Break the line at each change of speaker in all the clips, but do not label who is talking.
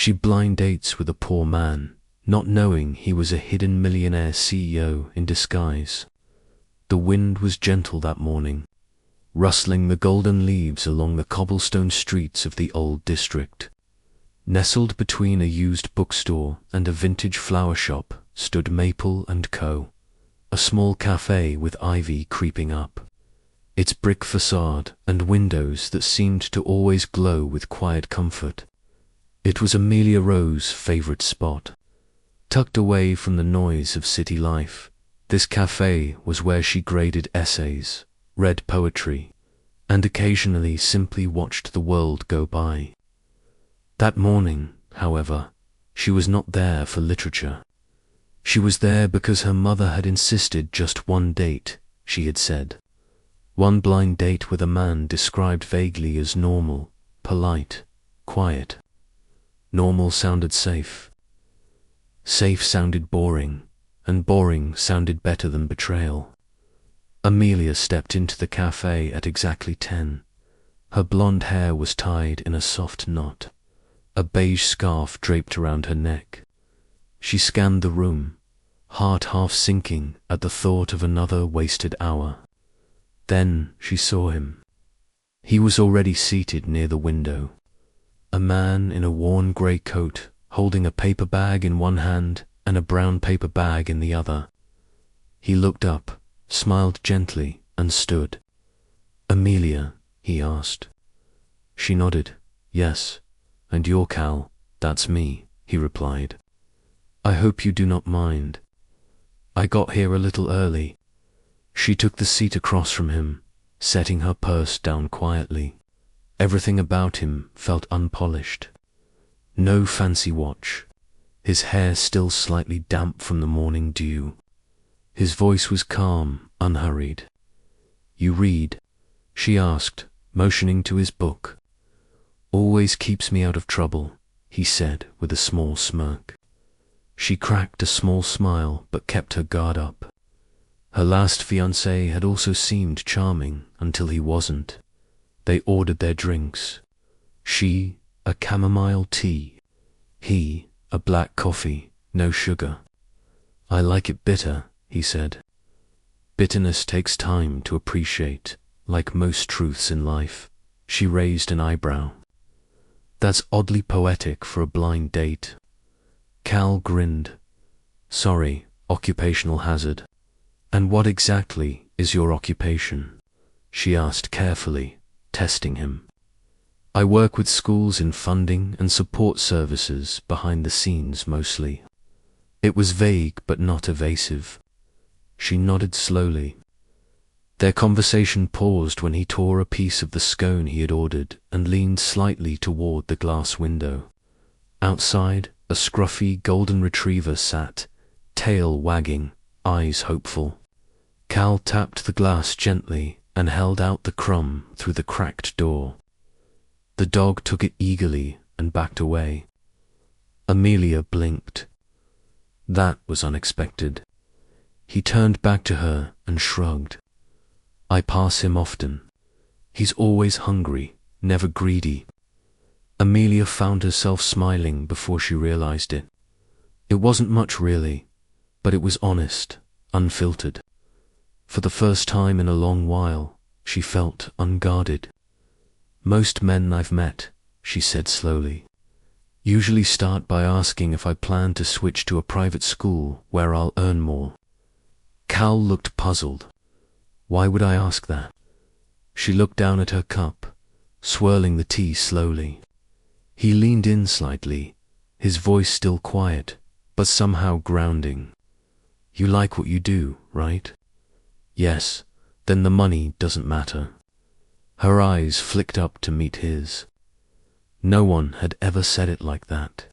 She blind dates with a poor man, not knowing he was a hidden millionaire CEO in disguise. The wind was gentle that morning, rustling the golden leaves along the cobblestone streets of the old district. Nestled between a used bookstore and a vintage flower shop stood Maple & Co., a small café with ivy creeping up, its brick facade and windows that seemed to always glow with quiet comfort. It was Amelia Rowe's favorite spot. Tucked away from the noise of city life, this café was where she graded essays, read poetry, and occasionally simply watched the world go by. That morning, however, she was not there for literature. She was there because her mother had insisted just one date, she had said. One blind date with a man described vaguely as normal, polite, quiet. Normal sounded safe. Safe sounded boring, and boring sounded better than betrayal. Amelia stepped into the café at exactly 10. Her blonde hair was tied in a soft knot, a beige scarf draped around her neck. She scanned the room, heart half sinking at the thought of another wasted hour. Then she saw him. He was already seated near the window, a man in a worn grey coat, holding a paper bag in one hand and a brown paper bag in the other. He looked up, smiled gently, and stood. "Amelia?" he asked. She nodded. "Yes, and you're Cal, that's me," he replied. "I hope you do not mind. I got here a little early." She took the seat across from him, setting her purse down quietly. Everything about him felt unpolished. No fancy watch, his hair still slightly damp from the morning dew. His voice was calm, unhurried. "You read?" she asked, motioning to his book. "Always keeps me out of trouble," he said with a small smirk. She cracked a small smile but kept her guard up. Her last fiancé had also seemed charming until he wasn't. They ordered their drinks. She, a chamomile tea. He, a black coffee, no sugar. "I like it bitter," he said. "Bitterness takes time to appreciate, like most truths in life." She raised an eyebrow. "That's oddly poetic for a blind date." Cal grinned. "Sorry, occupational hazard." "And what exactly is your occupation?" she asked carefully, testing him. "I work with schools in funding and support services behind the scenes mostly." It was vague but not evasive. She nodded slowly. Their conversation paused when he tore a piece of the scone he had ordered and leaned slightly toward the glass window. Outside, a scruffy golden retriever sat, tail wagging, eyes hopeful. Cal tapped the glass gently and held out the crumb through the cracked door. The dog took it eagerly and backed away. Amelia blinked. That was unexpected. He turned back to her and shrugged. "I pass him often. He's always hungry, never greedy." Amelia found herself smiling before she realized it. It wasn't much really, but it was honest, unfiltered. For the first time in a long while, she felt unguarded. "Most men I've met," she said slowly, "usually start by asking if I plan to switch to a private school where I'll earn more." Cal looked puzzled. "Why would I ask that?" She looked down at her cup, swirling the tea slowly. He leaned in slightly, his voice still quiet, but somehow grounding. "You like what you do, right?" "Yes, then the money doesn't matter." Her eyes flicked up to meet his. No one had ever said it like that.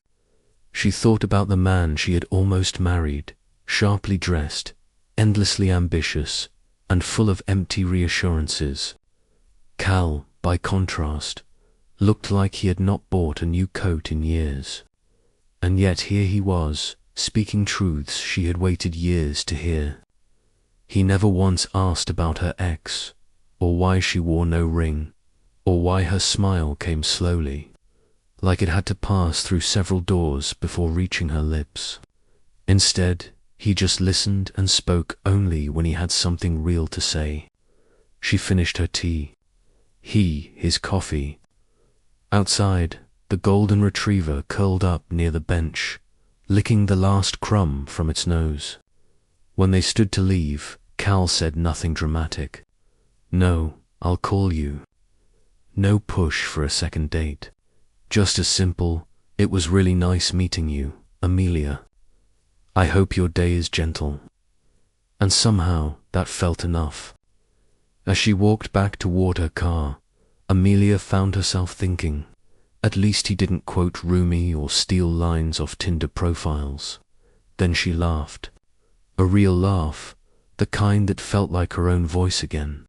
She thought about the man she had almost married, sharply dressed, endlessly ambitious, and full of empty reassurances. Cal, by contrast, looked like he had not bought a new coat in years. And yet here he was, speaking truths she had waited years to hear. He never once asked about her ex, or why she wore no ring, or why her smile came slowly, like it had to pass through several doors before reaching her lips. Instead, he just listened and spoke only when he had something real to say. She finished her tea. He his coffee. Outside, the golden retriever curled up near the bench, licking the last crumb from its nose. When they stood to leave, Cal said nothing dramatic. "No, I'll call you." No push for a second date. Just as simple, "It was really nice meeting you, Amelia. I hope your day is gentle." And somehow that felt enough. As she walked back toward her car, Amelia found herself thinking, at least he didn't quote Rumi or steal lines off Tinder profiles. Then she laughed. A real laugh, the kind that felt like her own voice again.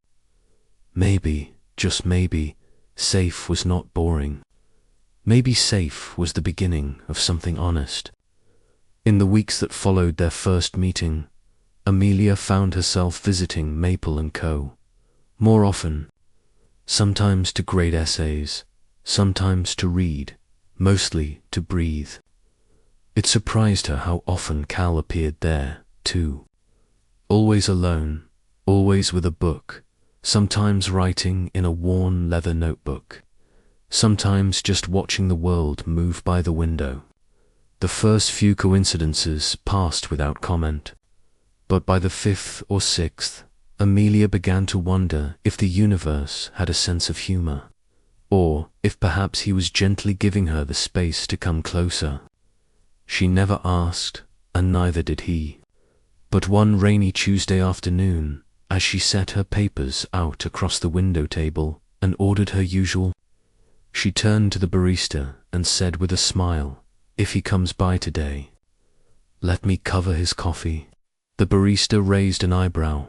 Maybe, just maybe, safe was not boring. Maybe safe was the beginning of something honest. In the weeks that followed their first meeting, Amelia found herself visiting Maple & Co. more often, sometimes to grade essays, sometimes to read, mostly to breathe. It surprised her how often Cal appeared there, too. Always alone, always with a book, sometimes writing in a worn leather notebook, sometimes just watching the world move by the window. The first few coincidences passed without comment, but by the fifth or sixth, Amelia began to wonder if the universe had a sense of humor, or if perhaps he was gently giving her the space to come closer. She never asked, and neither did he. But one rainy Tuesday afternoon, as she set her papers out across the window table and ordered her usual, she turned to the barista and said with a smile, "If he comes by today, let me cover his coffee." The barista raised an eyebrow.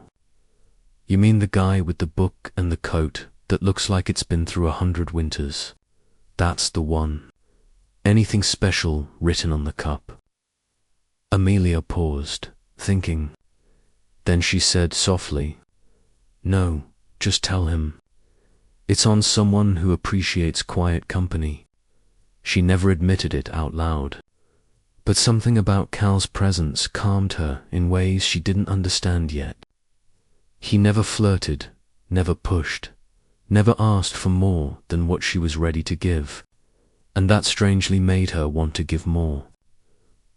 "You mean the guy with the book and the coat that looks like it's been through 100 winters? That's the one. Anything special written on the cup?" Amelia paused, thinking. Then she said softly, "No, just tell him. It's on someone who appreciates quiet company." She never admitted it out loud, but something about Cal's presence calmed her in ways she didn't understand yet. He never flirted, never pushed, never asked for more than what she was ready to give, and that strangely made her want to give more.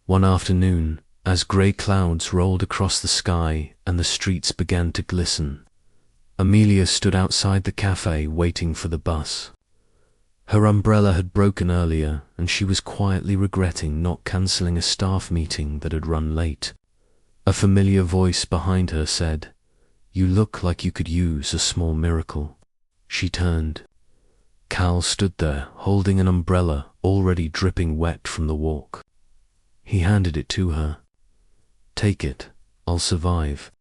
One afternoon, as grey clouds rolled across the sky and the streets began to glisten, Amelia stood outside the café waiting for the bus. Her umbrella had broken earlier, and she was quietly regretting not cancelling a staff meeting that had run late. A familiar voice behind her said, "You look like you could use a small miracle." She turned. Cal stood there, holding an umbrella already dripping wet from the walk. He handed it to her. "Take it, I'll survive."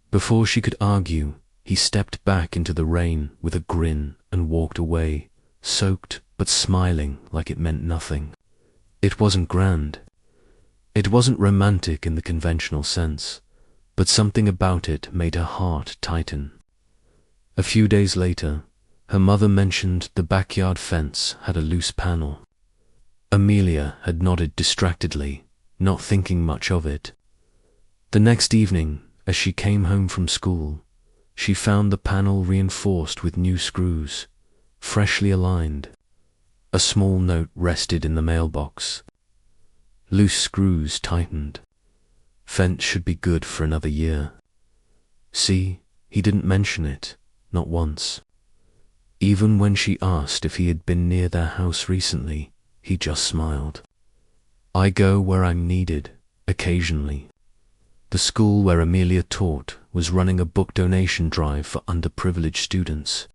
Before she could argue, he stepped back into the rain with a grin and walked away, soaked but smiling like it meant nothing. It wasn't grand. It wasn't romantic in the conventional sense, but something about it made her heart tighten. A few days later, her mother mentioned the backyard fence had a loose panel. Amelia had nodded distractedly, not thinking much of it. The next evening, as she came home from school, she found the panel reinforced with new screws, freshly aligned. A small note rested in the mailbox. Loose screws tightened. Fence should be good for another year. See, he didn't mention it, not once. Even when she asked if he had been near their house recently, he just smiled. "I go where I'm needed, occasionally." The school where Amelia taught was running a book donation drive for underprivileged students.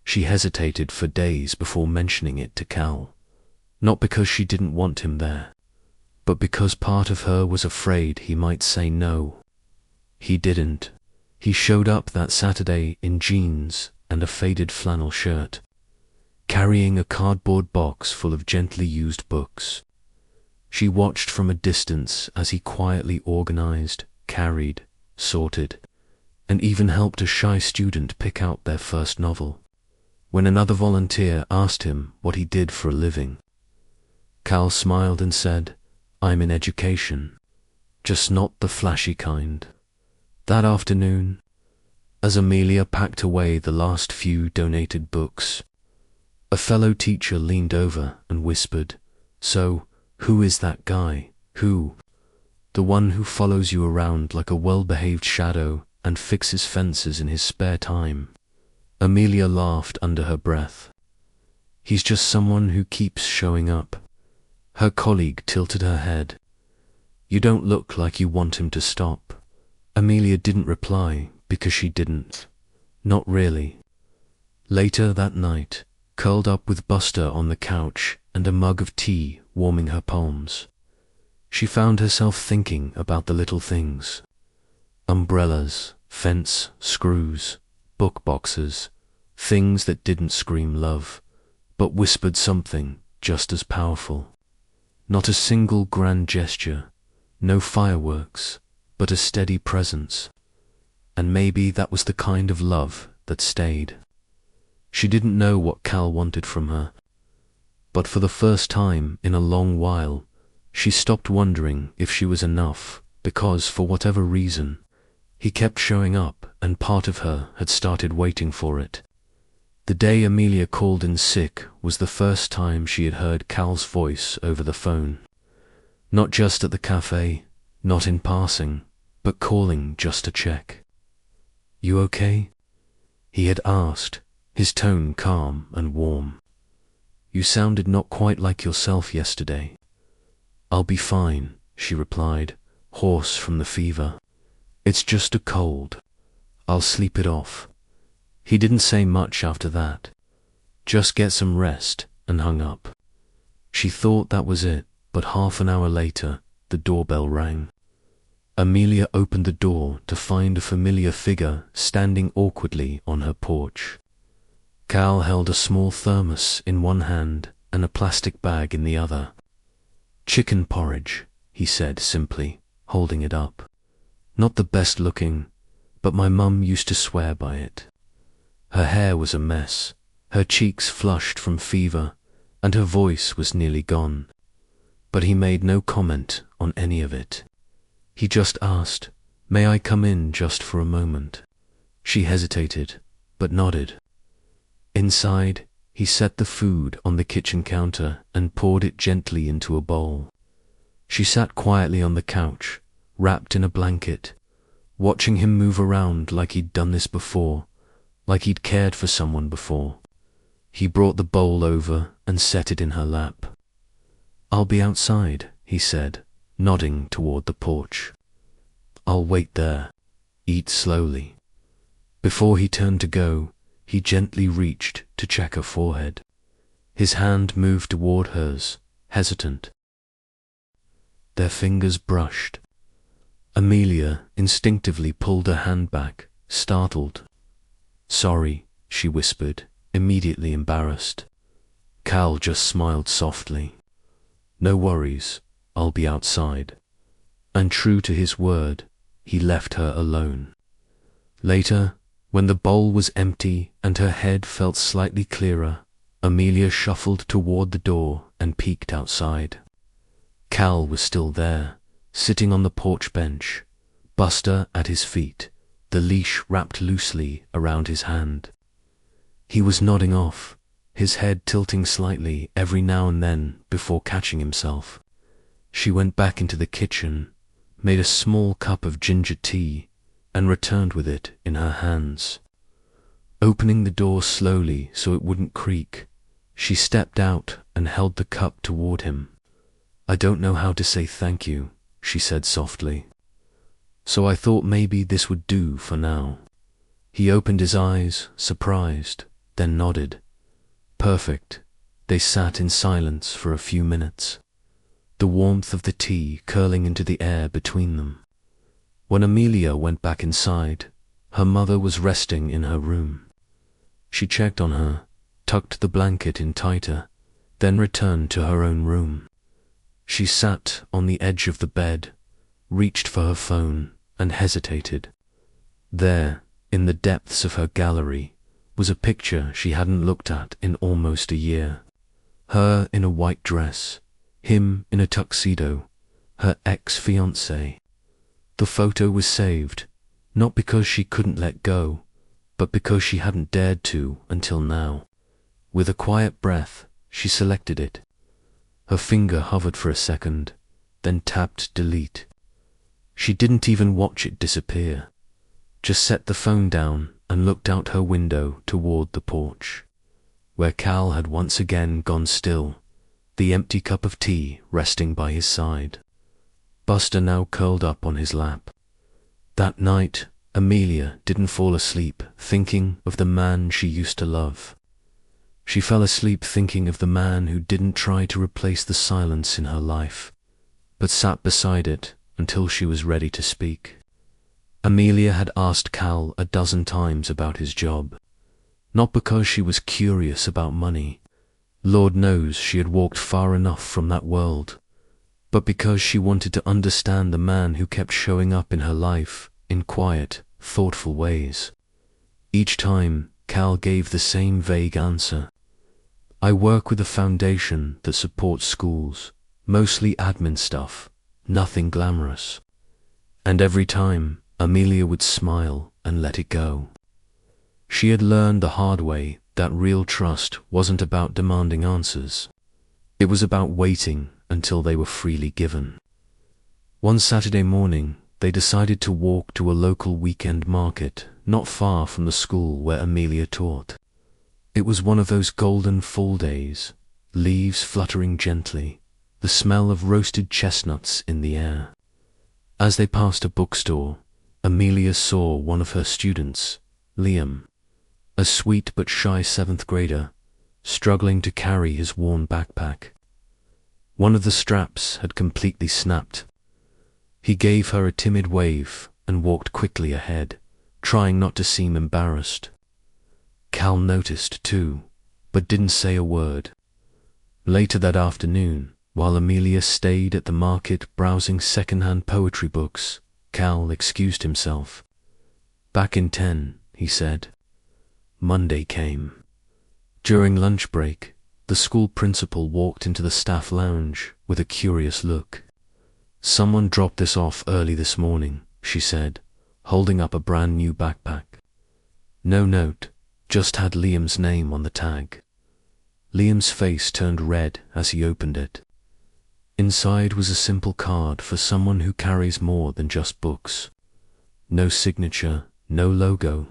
She hesitated for days before mentioning it to Cal, not because she didn't want him there, but because part of her was afraid he might say no. He didn't. He showed up that Saturday in jeans and a faded flannel shirt, carrying a cardboard box full of gently used books. She watched from a distance as he quietly organized, carried, sorted, and even helped a shy student pick out their first novel. When another volunteer asked him what he did for a living, Cal smiled and said, "I'm in education, just not the flashy kind." That afternoon, as Amelia packed away the last few donated books, a fellow teacher leaned over and whispered, "So, who is that guy? Who? The one who follows you around like a well-behaved shadow and fixes fences in his spare time?" Amelia laughed under her breath. "He's just someone who keeps showing up." Her colleague tilted her head. "You don't look like you want him to stop." Amelia didn't reply because she didn't. Not really. Later that night, curled up with Buster on the couch and a mug of tea warming her palms, she found herself thinking about the little things. Umbrellas, fence, screws, book boxes, things that didn't scream love, but whispered something just as powerful. Not a single grand gesture, no fireworks, but a steady presence. And maybe that was the kind of love that stayed. She didn't know what Cal wanted from her, but for the first time in a long while, she stopped wondering if she was enough, because for whatever reason, he kept showing up and part of her had started waiting for it. The day Amelia called in sick was the first time she had heard Cal's voice over the phone. Not just at the café, not in passing, but calling just to check. "You okay?" he had asked, his tone calm and warm. "You sounded not quite like yourself yesterday." "I'll be fine," she replied, hoarse from the fever. "It's just a cold. I'll sleep it off." He didn't say much after that. "Just get some rest," and hung up. She thought that was it, but half an hour later, the doorbell rang. Amelia opened the door to find a familiar figure standing awkwardly on her porch. Cal held a small thermos in one hand and a plastic bag in the other. "Chicken porridge," he said simply, holding it up. "Not the best looking, but my mum used to swear by it." Her hair was a mess, her cheeks flushed from fever, and her voice was nearly gone. But he made no comment on any of it. He just asked, "May I come in just for a moment?" She hesitated, but nodded. Inside, he set the food on the kitchen counter and poured it gently into a bowl. She sat quietly on the couch, wrapped in a blanket, watching him move around like he'd done this before, like he'd cared for someone before. He brought the bowl over and set it in her lap. "I'll be outside," he said, nodding toward the porch. "I'll wait there. Eat slowly." Before he turned to go, he gently reached to check her forehead. His hand moved toward hers, hesitant. Their fingers brushed. Amelia instinctively pulled her hand back, startled. "Sorry," she whispered, immediately embarrassed. Cal just smiled softly. "No worries, I'll be outside." And true to his word, he left her alone. Later, when the bowl was empty and her head felt slightly clearer, Amelia shuffled toward the door and peeked outside. Cal was still there, sitting on the porch bench, Buster at his feet, the leash wrapped loosely around his hand. He was nodding off, his head tilting slightly every now and then before catching himself. She went back into the kitchen, made a small cup of ginger tea, and returned with it in her hands. Opening the door slowly so it wouldn't creak, she stepped out and held the cup toward him. "I don't know how to say thank you," she said softly. "So I thought maybe this would do for now." He opened his eyes, surprised, then nodded. "Perfect." They sat in silence for a few minutes, the warmth of the tea curling into the air between them. When Amelia went back inside, her mother was resting in her room. She checked on her, tucked the blanket in tighter, then returned to her own room. She sat on the edge of the bed, reached for her phone, and hesitated. There, in the depths of her gallery, was a picture she hadn't looked at in almost a year. Her in a white dress, Him in a tuxedo, her ex-fiancé. The photo was saved, not because she couldn't let go, but because she hadn't dared to until now. With a quiet breath, she selected it. Her finger hovered for a second, then tapped delete. She didn't even watch it disappear, just set the phone down and looked out her window toward the porch, where Cal had once again gone still, the empty cup of tea resting by his side. Buster now curled up on his lap. That night, Amelia didn't fall asleep thinking of the man she used to love. She fell asleep thinking of the man who didn't try to replace the silence in her life, but sat beside it until she was ready to speak. Amelia had asked Cal a dozen times about his job, not because she was curious about money. Lord knows she had walked far enough from that world, but because she wanted to understand the man who kept showing up in her life in quiet, thoughtful ways. Each time, Cal gave the same vague answer. I work with a foundation that supports schools, mostly admin stuff, nothing glamorous. And every time, Amelia would smile and let it go. She had learned the hard way that real trust wasn't about demanding answers. It was about waiting until they were freely given. One Saturday morning, they decided to walk to a local weekend market not far from the school where Amelia taught. It was one of those golden fall days, leaves fluttering gently, the smell of roasted chestnuts in the air. As they passed a bookstore, Amelia saw one of her students, Liam, a sweet but shy 7th grader, struggling to carry his worn backpack. One of the straps had completely snapped. He gave her a timid wave and walked quickly ahead, trying not to seem embarrassed. Cal noticed too, but didn't say a word. Later that afternoon, while Amelia stayed at the market browsing second-hand poetry books, Cal excused himself. Back in 10, he said. Monday came. During lunch break, the school principal walked into the staff lounge with a curious look. Someone dropped this off early this morning, she said, holding up a brand new backpack. No note, just had Liam's name on the tag. Liam's face turned red as he opened it. Inside was a simple card for someone who carries more than just books. No signature, no logo.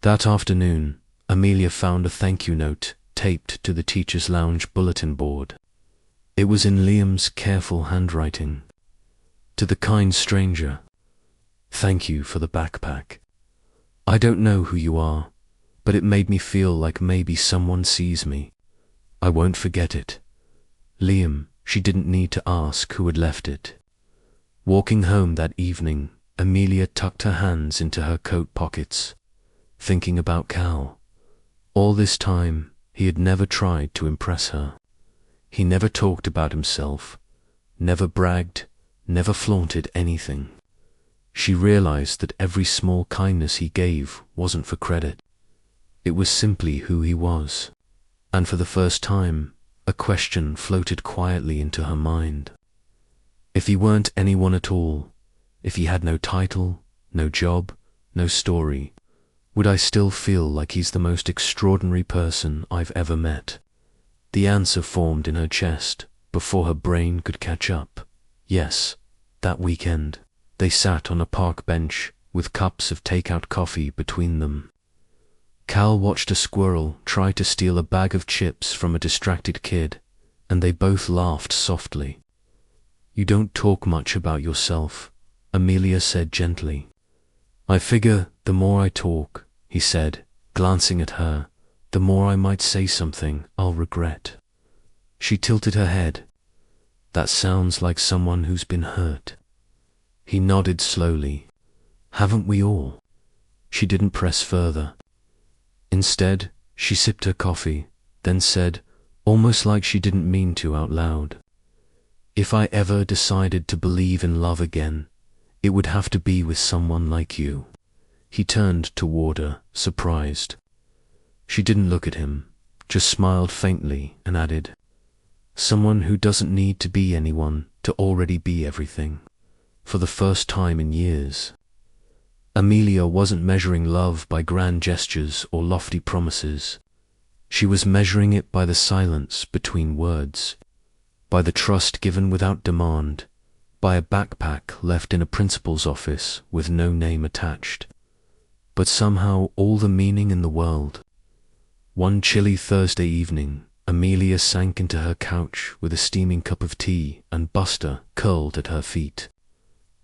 That afternoon, Amelia found a thank you note taped to the teacher's lounge bulletin board. It was in Liam's careful handwriting. To the kind stranger, thank you for the backpack. I don't know who you are, but it made me feel like maybe someone sees me. I won't forget it. Liam. She didn't need to ask who had left it. Walking home that evening, Amelia tucked her hands into her coat pockets, thinking about Cal. All this time, he had never tried to impress her. He never talked about himself, never bragged, never flaunted anything. She realized that every small kindness he gave wasn't for credit. It was simply who he was. And for the first time, a question floated quietly into her mind. If he weren't anyone at all, if he had no title, no job, no story, would I still feel like he's the most extraordinary person I've ever met? The answer formed in her chest before her brain could catch up. Yes, that weekend, they sat on a park bench with cups of takeout coffee between them. Cal watched a squirrel try to steal a bag of chips from a distracted kid, and they both laughed softly. You don't talk much about yourself, Amelia said gently. I figure the more I talk, he said, glancing at her, the more I might say something I'll regret. She tilted her head. That sounds like someone who's been hurt. He nodded slowly. Haven't we all? She didn't press further. Instead, she sipped her coffee, then said, almost like she didn't mean to out loud, if I ever decided to believe in love again, it would have to be with someone like you. He turned toward her, surprised. She didn't look at him, just smiled faintly and added, Someone who doesn't need to be anyone to already be everything. For the first time in years, Amelia wasn't measuring love by grand gestures or lofty promises. She was measuring it by the silence between words, by the trust given without demand, by a backpack left in a principal's office with no name attached, but somehow all the meaning in the world. One chilly Thursday evening, Amelia sank into her couch with a steaming cup of tea and Buster curled at her feet.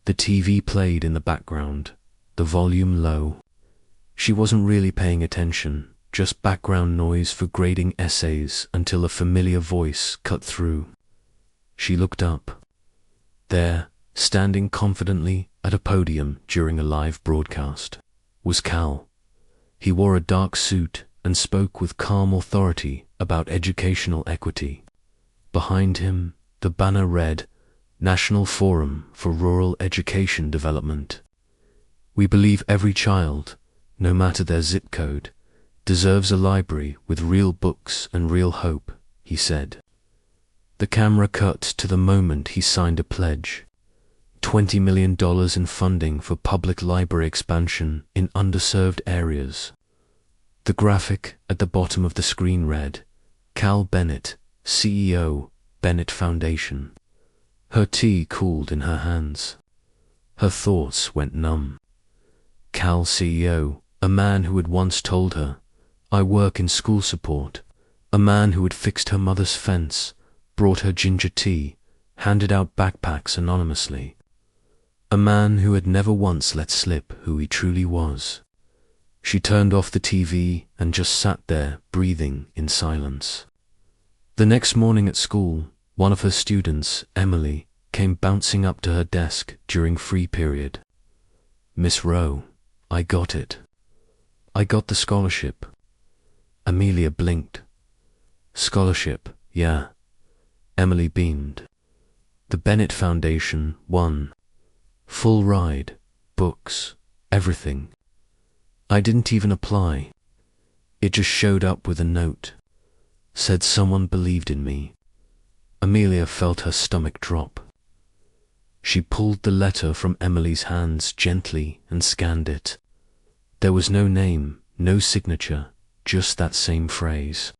The TV played in the background, the volume low. She wasn't really paying attention, just background noise for grading essays until a familiar voice cut through. She looked up. There, standing confidently at a podium during a live broadcast, was Cal. He wore a dark suit and spoke with calm authority about educational equity. Behind him, the banner read, National Forum for Rural Education Development. We believe every child, no matter their zip code, deserves a library with real books and real hope, he said. The camera cut to the moment he signed a pledge. $20 million in funding for public library expansion in underserved areas. The graphic at the bottom of the screen read, Cal Bennett, CEO, Bennett Foundation. Her tea cooled in her hands. Her thoughts went numb. Cal CEO, a man who had once told her, I work in school support, a man who had fixed her mother's fence, brought her ginger tea, handed out backpacks anonymously. A man who had never once let slip who he truly was. She turned off the TV and just sat there, breathing in silence. The next morning at school, one of her students, Emily, came bouncing up to her desk during free period. Miss Rowe, I got it. I got the scholarship. Amelia blinked. Scholarship, yeah. Emily beamed. The Bennett Foundation won. Full ride, books, everything. I didn't even apply. It just showed up with a note. Said someone believed in me. Amelia felt her stomach drop. She pulled the letter from Emily's hands gently and scanned it. There was no name, no signature, just that same phrase.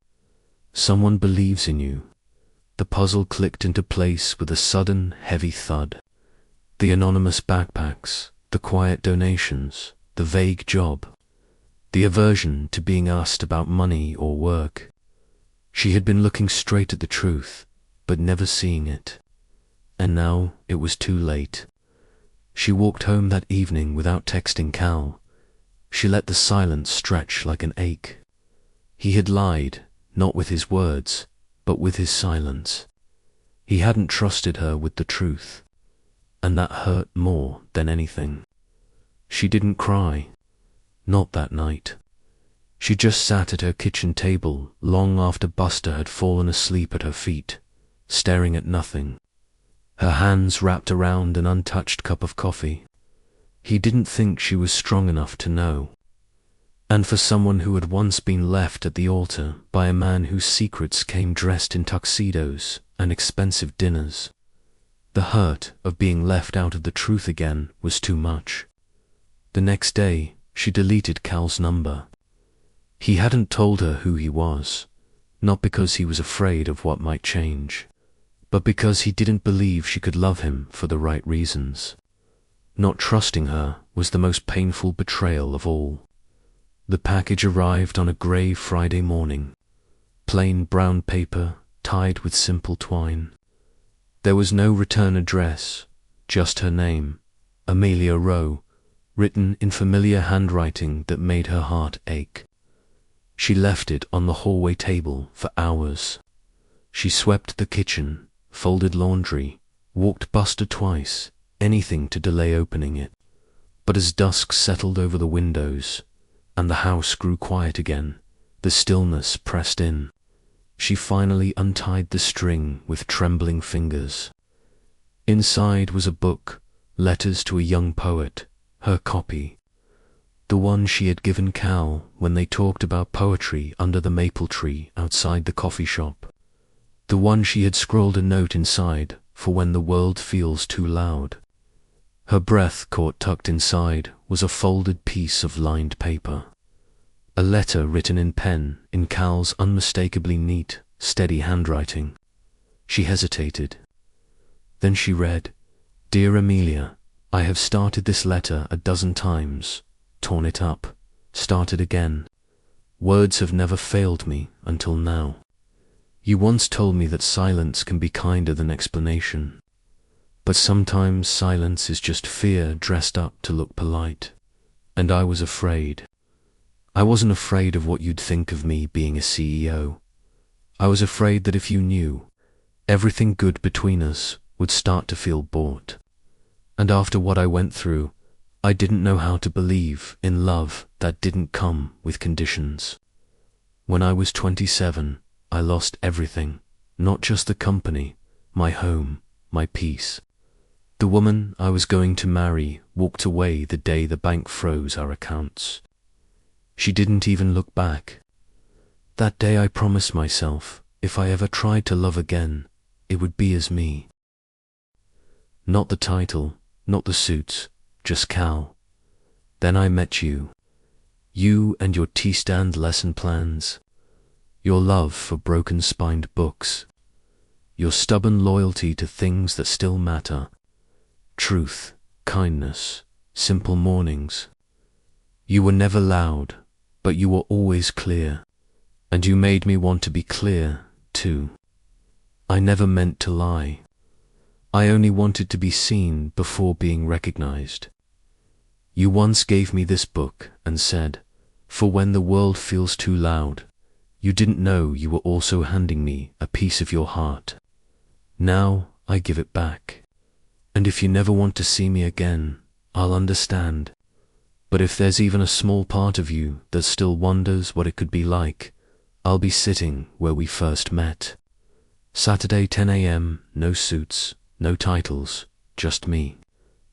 Someone believes in you. The puzzle clicked into place with a sudden, heavy thud. The anonymous backpacks, the quiet donations, the vague job, the aversion to being asked about money or work. She had been looking straight at the truth, but never seeing it. And now it was too late. She walked home that evening without texting Cal. She let the silence stretch like an ache. He had lied, not with his words, but with his silence. He hadn't trusted her with the truth, and that hurt more than anything. She didn't cry. Not that night. She just sat at her kitchen table long after Buster had fallen asleep at her feet, staring at nothing, her hands wrapped around an untouched cup of coffee. He didn't think she was strong enough to know. And for someone who had once been left at the altar by a man whose secrets came dressed in tuxedos and expensive dinners, the hurt of being left out of the truth again was too much. The next day, she deleted Cal's number. He hadn't told her who he was, not because he was afraid of what might change, but because he didn't believe she could love him for the right reasons. Not trusting her was the most painful betrayal of all. The package arrived on a grey Friday morning. Plain brown paper, tied with simple twine. There was no return address, just her name, Amelia Rowe, written in familiar handwriting that made her heart ache. She left it on the hallway table for hours. She swept the kitchen, folded laundry, walked Buster twice, anything to delay opening it. But as dusk settled over the windows, and the house grew quiet again, the stillness pressed in. She finally untied the string with trembling fingers. Inside was a book, letters to a young poet, her copy. The one she had given Cal when they talked about poetry under the maple tree outside the coffee shop. The one she had scrawled a note inside for when the world feels too loud. Her breath caught tucked inside was a folded piece of lined paper. A letter written in pen in Cal's unmistakably neat, steady handwriting. She hesitated. Then she read, "Dear Amelia, I have started this letter a dozen times, torn it up, started again. Words have never failed me until now. You once told me that silence can be kinder than explanation. But sometimes silence is just fear dressed up to look polite. And I was afraid. I wasn't afraid of what you'd think of me being a CEO. I was afraid that if you knew, everything good between us would start to feel bought. And after what I went through, I didn't know how to believe in love that didn't come with conditions. When I was 27, I lost everything, not just the company, my home, my peace. The woman I was going to marry walked away the day the bank froze our accounts. She didn't even look back. That day I promised myself, if I ever tried to love again, it would be as me. Not the title, not the suits, just Cal. Then I met you. You and your tea-stand lesson plans. Your love for broken-spined books. Your stubborn loyalty to things that still matter. Truth, kindness, simple mornings. You were never loud, but you were always clear. And you made me want to be clear, too. I never meant to lie. I only wanted to be seen before being recognized. You once gave me this book and said, "For when the world feels too loud." You didn't know you were also handing me a piece of your heart. Now I give it back. And if you never want to see me again, I'll understand. But if there's even a small part of you that still wonders what it could be like, I'll be sitting where we first met. Saturday 10 a.m., no suits, no titles, just me.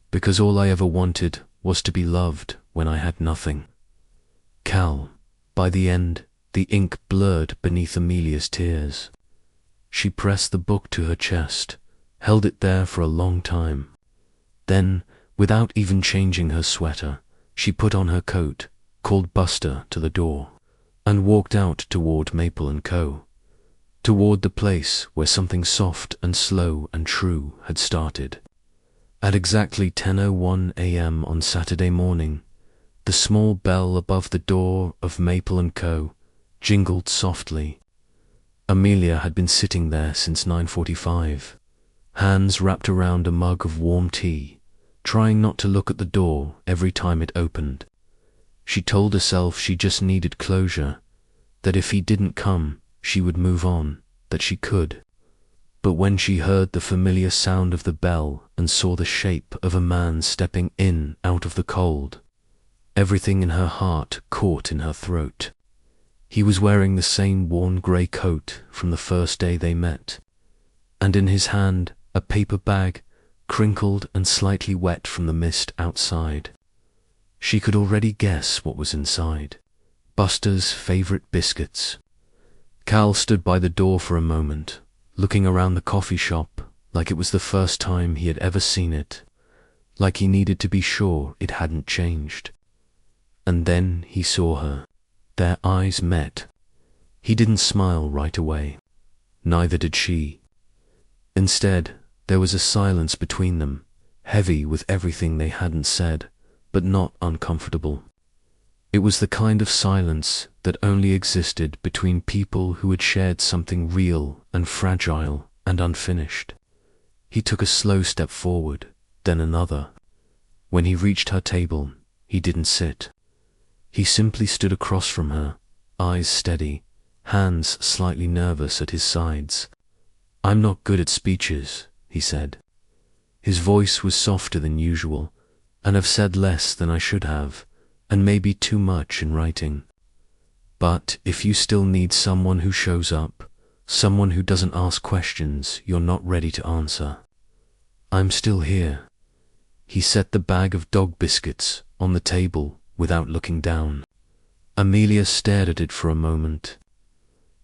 Because all I ever wanted was to be loved when I had nothing. Cal, by the end, the ink blurred beneath Amelia's tears. She pressed the book to her chest, held it there for a long time. Then, without even changing her sweater, she put on her coat, called Buster to the door, and walked out toward Maple & Co., toward the place where something soft and slow and true had started. At exactly 10:01 a.m. on Saturday morning, the small bell above the door of Maple & Co. jingled softly. Amelia had been sitting there since 9:45, hands wrapped around a mug of warm tea, trying not to look at the door every time it opened. She told herself she just needed closure, that if he didn't come, she would move on, that she could. But when she heard the familiar sound of the bell and saw the shape of a man stepping in out of the cold, everything in her heart caught in her throat. He was wearing the same worn grey coat from the first day they met, and in his hand a paper bag, crinkled and slightly wet from the mist outside. She could already guess what was inside. Buster's favourite biscuits. Cal stood by the door for a moment, looking around the coffee shop like it was the first time he had ever seen it, like he needed to be sure it hadn't changed. And then he saw her. Their eyes met. He didn't smile right away. Neither did she. Instead, there was a silence between them, heavy with everything they hadn't said, but not uncomfortable. It was the kind of silence that only existed between people who had shared something real and fragile and unfinished. He took a slow step forward, then another. When he reached her table, he didn't sit. He simply stood across from her, eyes steady, hands slightly nervous at his sides. "I'm not good at speeches," he said. His voice was softer than usual, and I've said less than I should have, and maybe too much in writing. But if you still need someone who shows up, someone who doesn't ask questions you're not ready to answer, I'm still here. He set the bag of dog biscuits on the table without looking down. Amelia stared at it for a moment.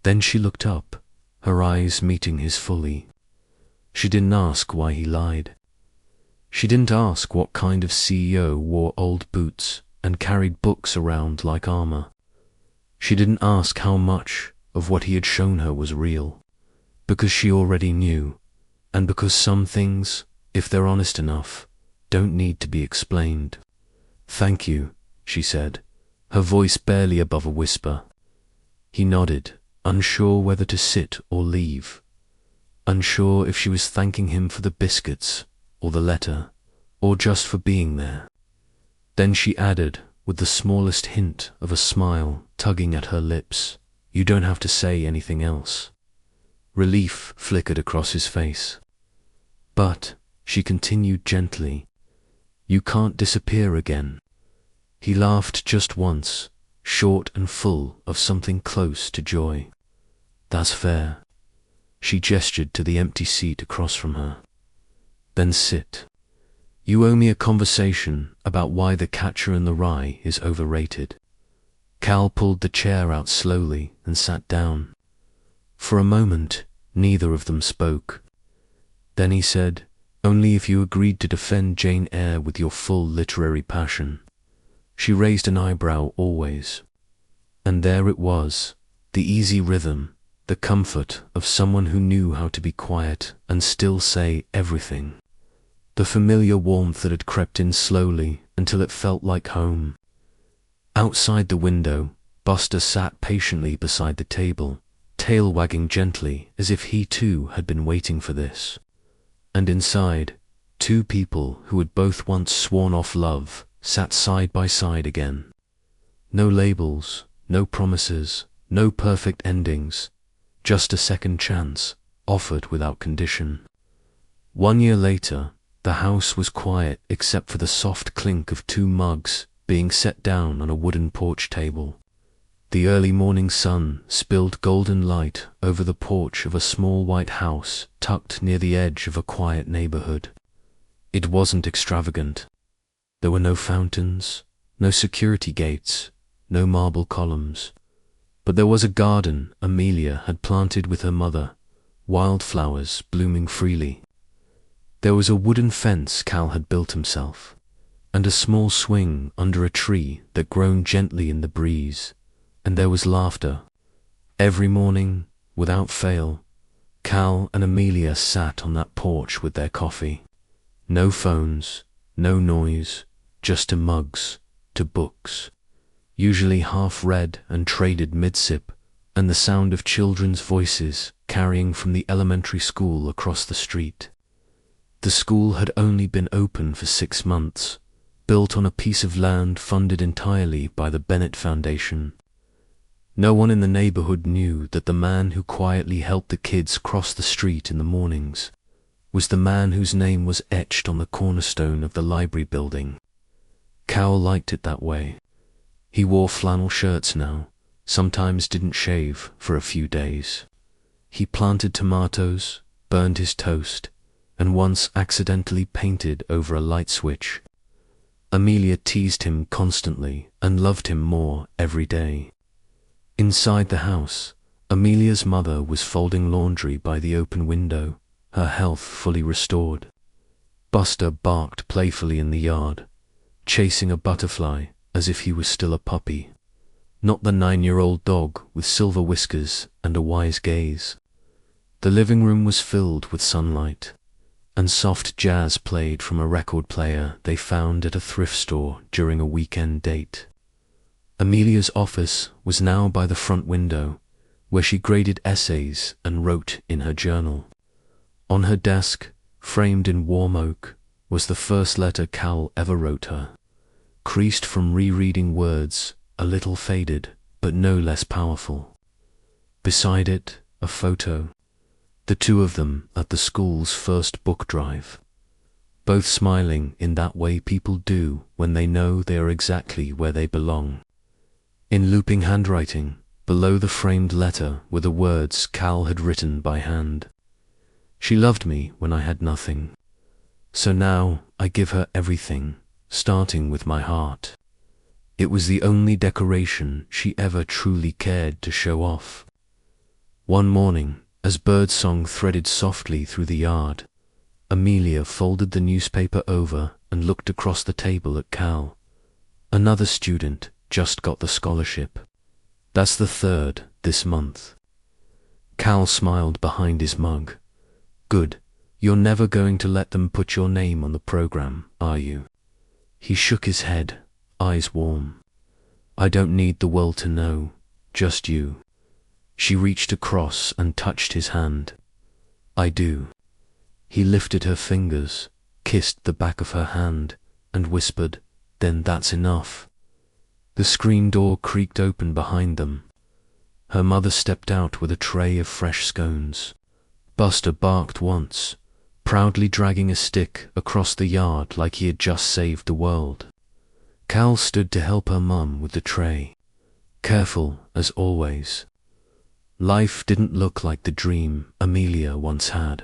Then she looked up, her eyes meeting his fully. She didn't ask why he lied. She didn't ask what kind of CEO wore old boots and carried books around like armor. She didn't ask how much of what he had shown her was real, because she already knew, and because some things, if they're honest enough, don't need to be explained. "Thank you," she said, her voice barely above a whisper. He nodded, unsure whether to sit or leave, unsure if she was thanking him for the biscuits or the letter, or just for being there. Then she added, with the smallest hint of a smile tugging at her lips, "You don't have to say anything else." Relief flickered across his face. "But," she continued gently, "you can't disappear again." He laughed just once, short and full of something close to joy. "That's fair." She gestured to the empty seat across from her. "Then sit. You owe me a conversation about why The Catcher in the Rye is overrated." Cal pulled the chair out slowly and sat down. For a moment, neither of them spoke. Then he said, "Only if you agreed to defend Jane Eyre with your full literary passion." She raised an eyebrow always. And there it was, the easy rhythm, the comfort of someone who knew how to be quiet and still say everything. The familiar warmth that had crept in slowly until it felt like home. Outside the window, Buster sat patiently beside the table, tail wagging gently as if he too had been waiting for this. And inside, two people who had both once sworn off love sat side by side again. No labels, no promises, no perfect endings, just a second chance, offered without condition. 1 year later, the house was quiet except for the soft clink of 2 mugs being set down on a wooden porch table. The early morning sun spilled golden light over the porch of a small white house tucked near the edge of a quiet neighborhood. It wasn't extravagant. There were no fountains, no security gates, no marble columns. But there was a garden Amelia had planted with her mother, wildflowers blooming freely. There was a wooden fence Cal had built himself, and a small swing under a tree that groaned gently in the breeze, and there was laughter. Every morning, without fail, Cal and Amelia sat on that porch with their coffee. No phones, no noise, just to mugs, to books, usually half read and traded mid-sip, and the sound of children's voices carrying from the elementary school across the street. The school had only been open for 6 months, built on a piece of land funded entirely by the Bennett Foundation. No one in the neighborhood knew that the man who quietly helped the kids cross the street in the mornings was the man whose name was etched on the cornerstone of the library building. Cal liked it that way. He wore flannel shirts now, sometimes didn't shave for a few days. He planted tomatoes, burned his toast, and once accidentally painted over a light switch. Amelia teased him constantly and loved him more every day. Inside the house, Amelia's mother was folding laundry by the open window, her health fully restored. Buster barked playfully in the yard, chasing a butterfly as if he was still a puppy, not the 9-year-old dog with silver whiskers and a wise gaze. The living room was filled with sunlight, and soft jazz played from a record player they found at a thrift store during a weekend date. Amelia's office was now by the front window, where she graded essays and wrote in her journal. On her desk, framed in warm oak, was the first letter Cal ever wrote her, creased from rereading words, a little faded, but no less powerful. Beside it, a photo, the two of them at the school's first book drive, both smiling in that way people do when they know they are exactly where they belong. In looping handwriting, below the framed letter were the words Cal had written by hand. She loved me when I had nothing, so now I give her everything, starting with my heart. It was the only decoration she ever truly cared to show off. One morning, As birdsong threaded softly through the yard, Amelia folded the newspaper over and looked across the table at Cal. Another student just got the scholarship. That's the third this month. Cal smiled behind his mug. Good. You're never going to let them put your name on the program, are you? He shook his head, eyes warm. I don't need the world to know, just you. She reached across and touched his hand. I do. He lifted her fingers, kissed the back of her hand, and whispered, Then that's enough. The screen door creaked open behind them. Her mother stepped out with a tray of fresh scones. Buster barked once, proudly dragging a stick across the yard like he had just saved the world. Cal stood to help her mum with the tray, careful as always. Life didn't look like the dream Amelia once had.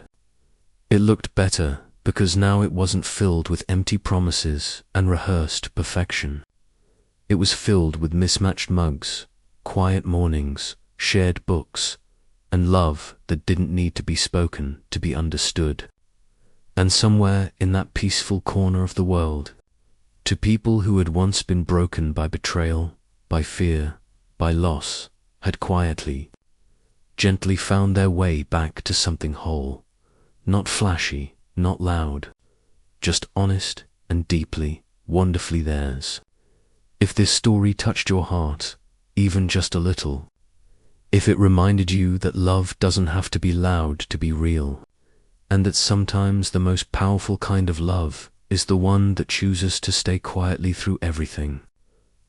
It looked better because now it wasn't filled with empty promises and rehearsed perfection. It was filled with mismatched mugs, quiet mornings, shared books, and love that didn't need to be spoken to be understood. And somewhere in that peaceful corner of the world, to people who had once been broken by betrayal, by fear, by loss, had quietly, gently found their way back to something whole, not flashy, not loud, just honest and deeply, wonderfully theirs. If this story touched your heart, even just a little, if it reminded you that love doesn't have to be loud to be real, and that sometimes the most powerful kind of love is the one that chooses to stay quietly through everything,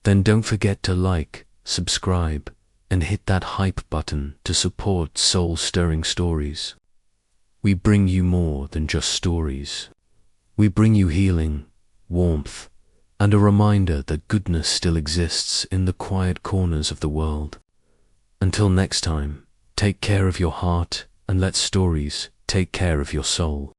then don't forget to like, subscribe, and hit that hype button to support soul-stirring stories. We bring you more than just stories. We bring you healing, warmth, and a reminder that goodness still exists in the quiet corners of the world. Until next time, take care of your heart and let stories take care of your soul.